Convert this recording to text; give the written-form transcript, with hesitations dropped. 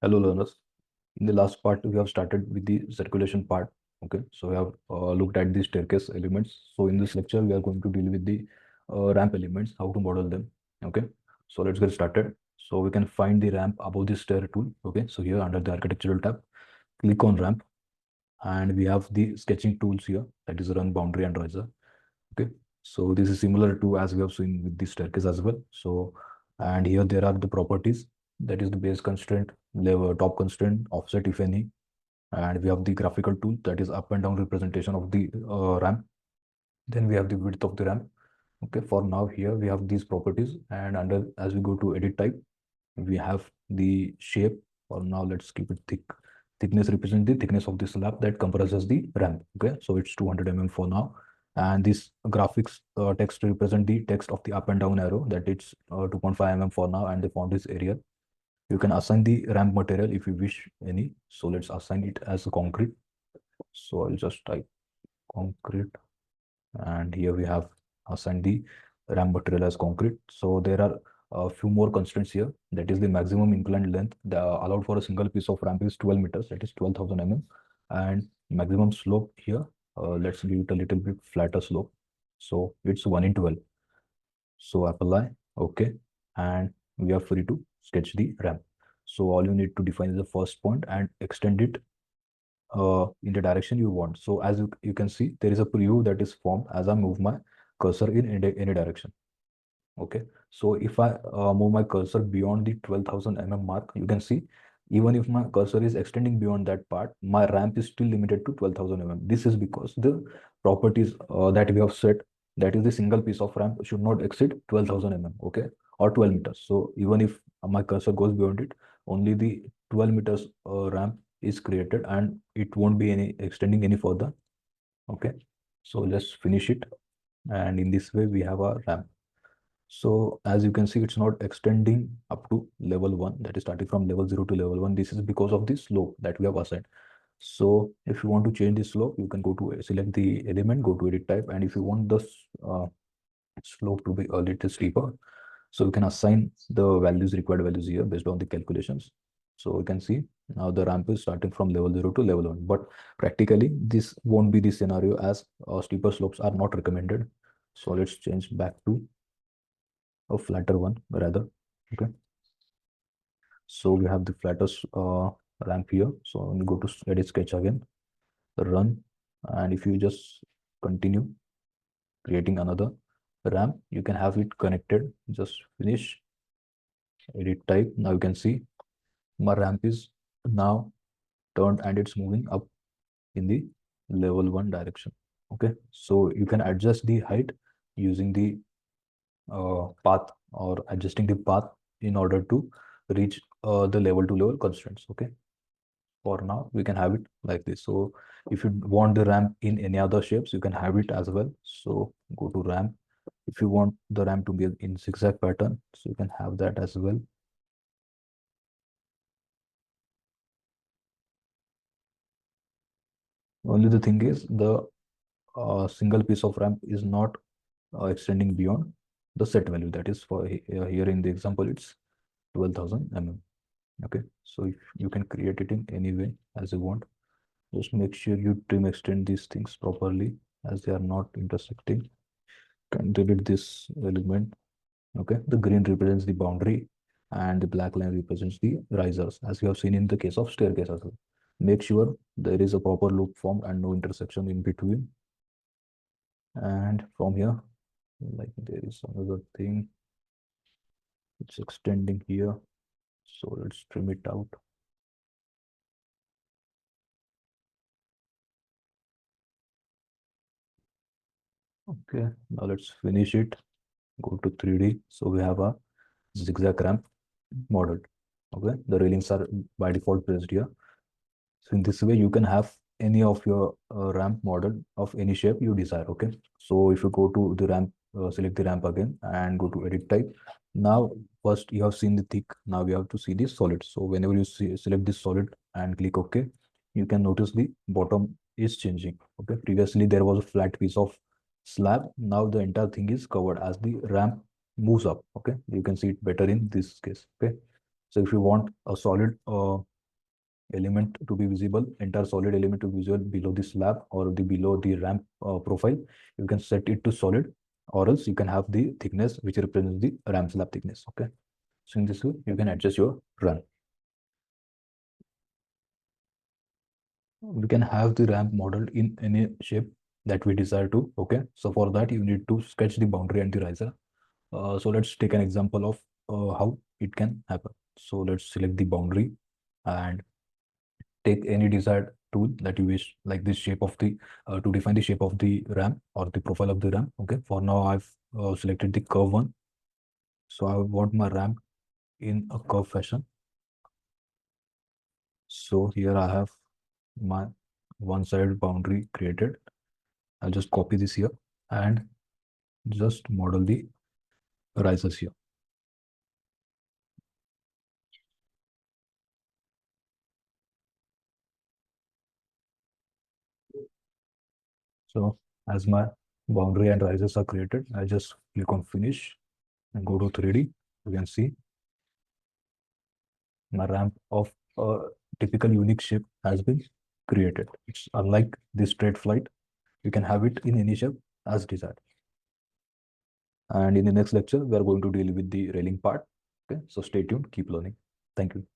Hello learners. In the last part, we have started with the circulation part. Okay, so we have looked at the staircase elements. So in this lecture, we are going to deal with the ramp elements, how to model them. Okay, so let's get started. So we can find the ramp above the stair tool. Okay, so here under the architectural tab, click on ramp, and we have the sketching tools here, that is run, boundary, and riser. Okay, so this is similar to as we have seen with the staircase as well. So, and here there are the properties, that is the base constraint, level, top constraint, offset if any, and we have the graphical tool, that is up and down representation of the ramp. Then we have the width of the ramp. Okay, for now here we have these properties, and under as we go to edit type, we have the shape. For now, let's keep it thick. Thickness represents the thickness of the slab that comprises the ramp. Okay, so it's 200 mm for now. And this graphics text represent the text of the up and down arrow, that it's 2.5 mm for now, and the font is Arial. You can assign the ramp material if you wish any. So let's assign it as a concrete. So I'll just type concrete, and here we have assigned the ramp material as concrete. So there are a few more constraints here, that is the maximum inclined length allowed for a single piece of ramp is 12 meters, that is 12,000 mm, and maximum slope here, let's give it a little bit flatter slope, so it's 1 in 12. So apply, okay, and we are free to sketch the ramp. So all you need to define is the first point and extend it in the direction you want. So as you can see, there is a preview that is formed as I move my cursor in any direction. Okay, so if I move my cursor beyond the 12,000 mm mark, you can see even if my cursor is extending beyond that part, my ramp is still limited to 12,000 mm. This is because the properties that we have set, that is the single piece of ramp should not exceed 12,000 mm, okay, or 12 meters. So even if my cursor goes beyond it, only the 12 meters ramp is created and it won't be any extending any further. Okay, so let's finish it, and in this way we have our ramp. So as you can see, it's not extending up to level 1, that is starting from level 0 to level 1. This is because of the slope that we have assigned. So if you want to change the slope, you can go to select the element, go to edit type, and if you want the uh, slope to be a little steeper, so you can assign the values, required values here based on the calculations. So you can see now the ramp is starting from level 0 to level 1, but practically this won't be the scenario as steeper slopes are not recommended. So let's change back to a flatter one rather. Okay, so we have the flattest ramp here. So when you go to edit sketch again, run, and if you just continue creating another ramp, you can have it connected. Just finish, edit type. Now you can see my ramp is now turned and it's moving up in the level 1 direction. Okay, so you can adjust the height using the path, or adjusting the path in order to reach the level to level constraints. Okay, for now we can have it like this. So if you want the ramp in any other shapes, you can have it as well. So go to ramp. If you want the ramp to be in zigzag pattern, so you can have that as well. Only the thing is the single piece of ramp is not extending beyond the set value, that is for here in the example it's 12,000 mm. Okay, so if you can create it in any way as you want, just make sure you trim extend these things properly as they are not intersecting. Can delete this element. Okay, the green represents the boundary and the black line represents the risers, as you have seen in the case of staircase as well. Make sure there is a proper loop formed and no intersection in between. And from here, like there is another thing, it's extending here, so let's trim it out. Okay, now let's finish it. Go to 3D. So we have a zigzag ramp model. Okay, the railings are by default placed here. So in this way, you can have any of your ramp model of any shape you desire. Okay, so if you go to the ramp, select the ramp again and go to edit type. Now, first you have seen the thick. Now we have to see the solid. So whenever you select this solid and click OK, you can notice the bottom is changing. Okay, previously there was a flat piece of slab. Now the entire thing is covered as the ramp moves up. Okay, you can see it better in this case. Okay, so if you want a solid element to be visible, entire solid element to be visible below the slab or the below the ramp profile, you can set it to solid, or else you can have the thickness which represents the ramp slab thickness. Okay, so in this way you can adjust your run. We can have the ramp modeled in any shape that we desire to. Okay, so for that you need to sketch the boundary and the riser. So let's take an example of how it can happen. So let's select the boundary and take any desired tool that you wish, like this shape of the to define the shape of the ramp or the profile of the ramp. Okay, for now I've selected the curve one, so I want my ramp in a curve fashion. So here I have my one side boundary created. I'll just copy this here and just model the risers here. So as my boundary and risers are created, I just click on finish and go to 3D. You can see my ramp of a typical unique shape has been created. It's unlike this straight flight. You can have it in any shape as desired. And in the next lecture, we are going to deal with the railing part. Okay, so stay tuned, keep learning. Thank you.